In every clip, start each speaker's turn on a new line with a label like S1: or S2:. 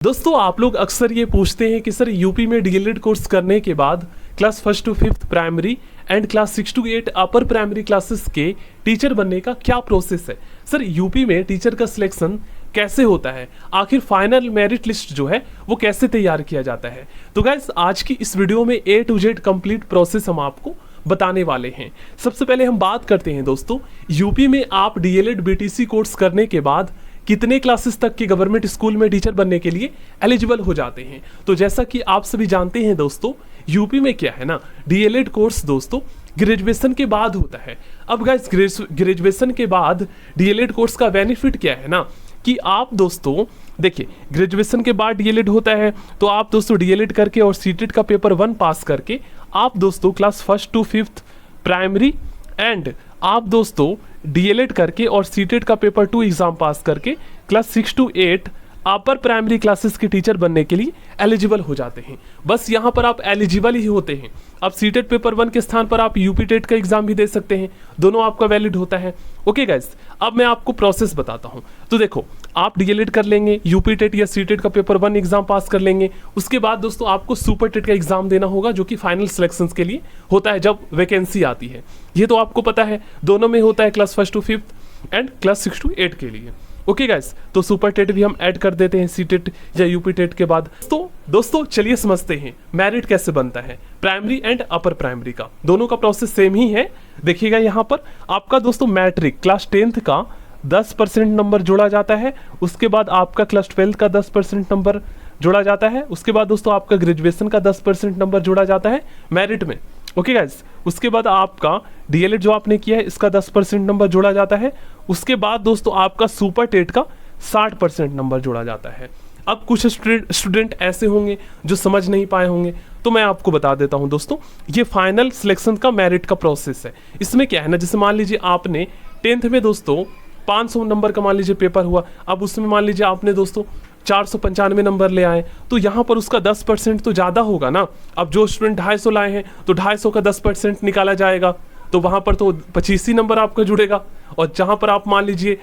S1: दोस्तों आप लोग अक्सर ये पूछते हैं कि सर यूपी में डीएलएड कोर्स करने के बाद class 1 to 5th primary and class 6 to 8 upper primary classes के टीचर बनने का क्या प्रोसेस है। सर यूपी में टीचर का सिलेक्शन कैसे होता है, आखिर फाइनल मेरिट लिस्ट जो है वो कैसे तैयार किया जाता है। तो गाइस आज की इस वीडियो में A to Z complete process हम आपको बताने वाले हैं। सबसे पहले हम बात करते हैं दोस्तों, यूपी में आप डीएलएड बीटीसी कोर्स करने के बाद कितने क्लासेस तक के गवर्नमेंट स्कूल में टीचर बनने के लिए एलिजिबल हो जाते हैं। तो जैसा कि आप सभी जानते हैं दोस्तों, यूपी में क्या है ना, डीएलएड कोर्स दोस्तों ग्रेजुएशन के बाद होता है। अब गाइस ग्रेजुएशन के बाद डीएलएड कोर्स का बेनिफिट क्या है ना, कि आप दोस्तों देखिए ग्रेजुएशन के बाद डीएलएड होता है तो आप दोस्तों डीएलएड करके और सीटेट का पेपर 1 पास करके आप दोस्तों class 1 to 5th primary and आप दोस्तों डीएलएड करके और सीटेट का पेपर 2 एग्जाम पास करके class 6 to 8 upper primary classes के टीचर बनने के लिए एलिजिबल हो जाते हैं। बस यहाँ पर आप एलिजिबल ही होते हैं। अब सीटेट पेपर 1 के स्थान पर आप यूपी टेट का एग्जाम भी दे सकते हैं, दोनों आपका वैलिड होता है। ओके गाइस, अब मैं आपको प्रोसेस बताता हूँ। तो देखो, आप डीएलएड कर लेंगे, यूपी टेट या सीटेट का पेपर 1 एग्जाम पास कर लेंगे, उसके बाद दोस्तों आपको सुपर टेट का एग्जाम देना होगा जो कि फाइनल सिलेक्शन के लिए होता है जब वैकेंसी आती है। ये तो आपको पता है, दोनों में होता है class 1 to 5th and class 6 to 8 के लिए। ओके गाइस, तो सुपर टेट भी हम ऐड कर देते हैं सीटेट या यूपी टेट के बाद। तो दोस्तों चलिए समझते हैं मेरिट कैसे बनता है प्राइमरी एंड अपर प्राइमरी का। दोनों का प्रोसेस सेम ही है। देखिएगा यहाँ पर आपका दोस्तों मैट्रिक क्लास 10th का 10% नंबर जोड़ा जाता है, उसके बाद आपका क्लास 12 का 10% नंबर जोड़ा जाता है, उसके बाद दोस्तों आपका ग्रेजुएशन का 10% नंबर जोड़ा जाता है मेरिट में। ओके गाइस, उसके बाद आपका डीएलएड जो आपने किया है इसका 10% नंबर जोड़ा जाता है, उसके बाद दोस्तों आपका सुपर टेट का 60% नंबर जोड़ा जाता है। अब कुछ स्टूडेंट ऐसे होंगे जो समझ नहीं पाए होंगे, तो मैं आपको बता देता हूं दोस्तों, ये फाइनल सिलेक्शन का मेरिट का प्रोसेस है। इसमें क्या है ना, जैसे मान लीजिए आपने 10th में दोस्तों 500 नंबर का मान लीजिए पेपर हुआ, अब उसमें मान लीजिए आपने दोस्तों 495 नंबर ले आए, तो यहाँ पर उसका 10% तो ज़्यादा होगा ना। अब जो स्टूडेंट 250 लाए हैं तो 250 का 10% निकाला जाएगा, तो वहाँ पर तो 25 ही नंबर आपका जुड़ेगा। और जहाँ पर आप मान लीजिए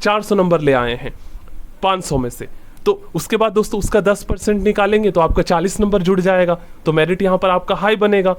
S1: 400 नंबर ले आए हैं 500 में से, तो उसके बाद दोस्तों उसका 10% निकालेंगे तो आपका 40 नंबर जुड़ जाएगा, तो मेरिट यहाँ पर आपका हाई बनेगा।